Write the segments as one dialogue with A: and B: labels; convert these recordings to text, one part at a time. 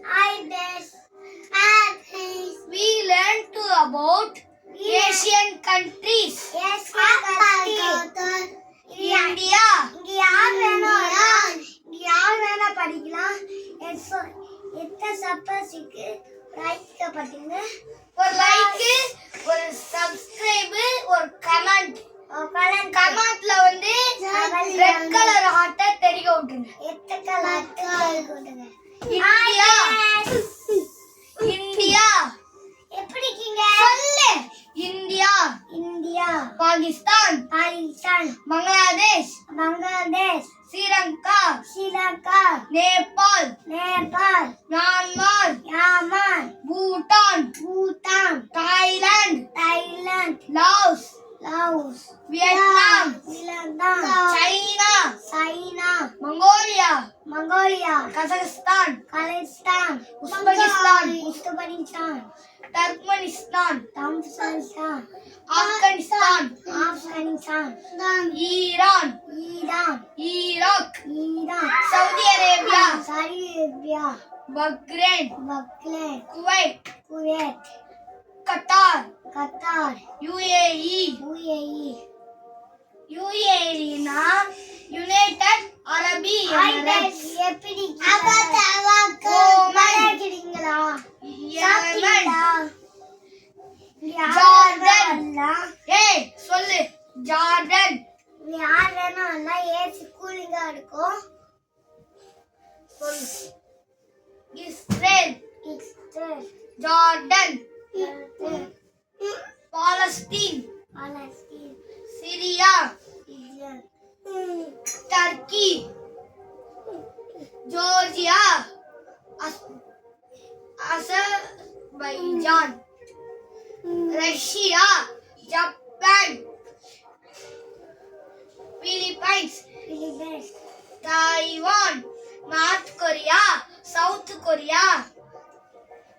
A: Hi, Bess. Hi, Bess. We learned about Asian countries. Asian countries. India. இங்க யார் வேணா படிக்கலாம். எத்த சப்போஸ்க்கு லைக் பண்ணுங்க. ஒரு லைக், ஒரு சப்ஸ்கிரைப், ஒரு கமெண்ட். கமெண்ட்ல வந்து ரெட் கலர் ஹார்ட்ட தெரிக விட்டுருங்க. எத்த கலர் தெரிக விட்டுருங்க. இந்தியா. இந்தியா. எப்படி இருக்கீங்க? சொல்லு. India. India. Pakistan. Pakistan. Bangladesh. Bangladesh. Sri Lanka. Sri Lanka. Nepal. Nepal. Myanmar. Myanmar. Bhutan. Bhutan. Thailand. Thailand. Laos. Laos, Vietnam, China, China, Mongolia, Kazakhstan, Uzbekistan, Turkmenistan, Afghanistan, Iran, Iraq, Saudi Arabia, Bahrain, Kuwait, Qatar, UAE னா யுனைட்டட் அரபி எமிரேட்ஸ். எப்படி மறக்கிறீங்களா? Jordan. ஏய் சொல்லு. ஜார்டன். யார் வேணா இல்ல, ஏசி கூலிங்கா இருக்கும். சொல்லு. Israel. Jordan. Palestine, Syria, Turkey, Georgia, Azerbaijan, Russia, Japan, Philippines, Taiwan, North Korea, South Korea,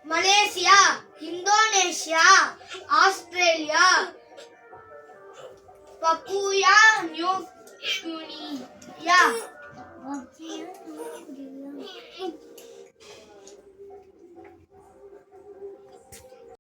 A: Malaysia, Indonesia, Australia, Papua New Guinea.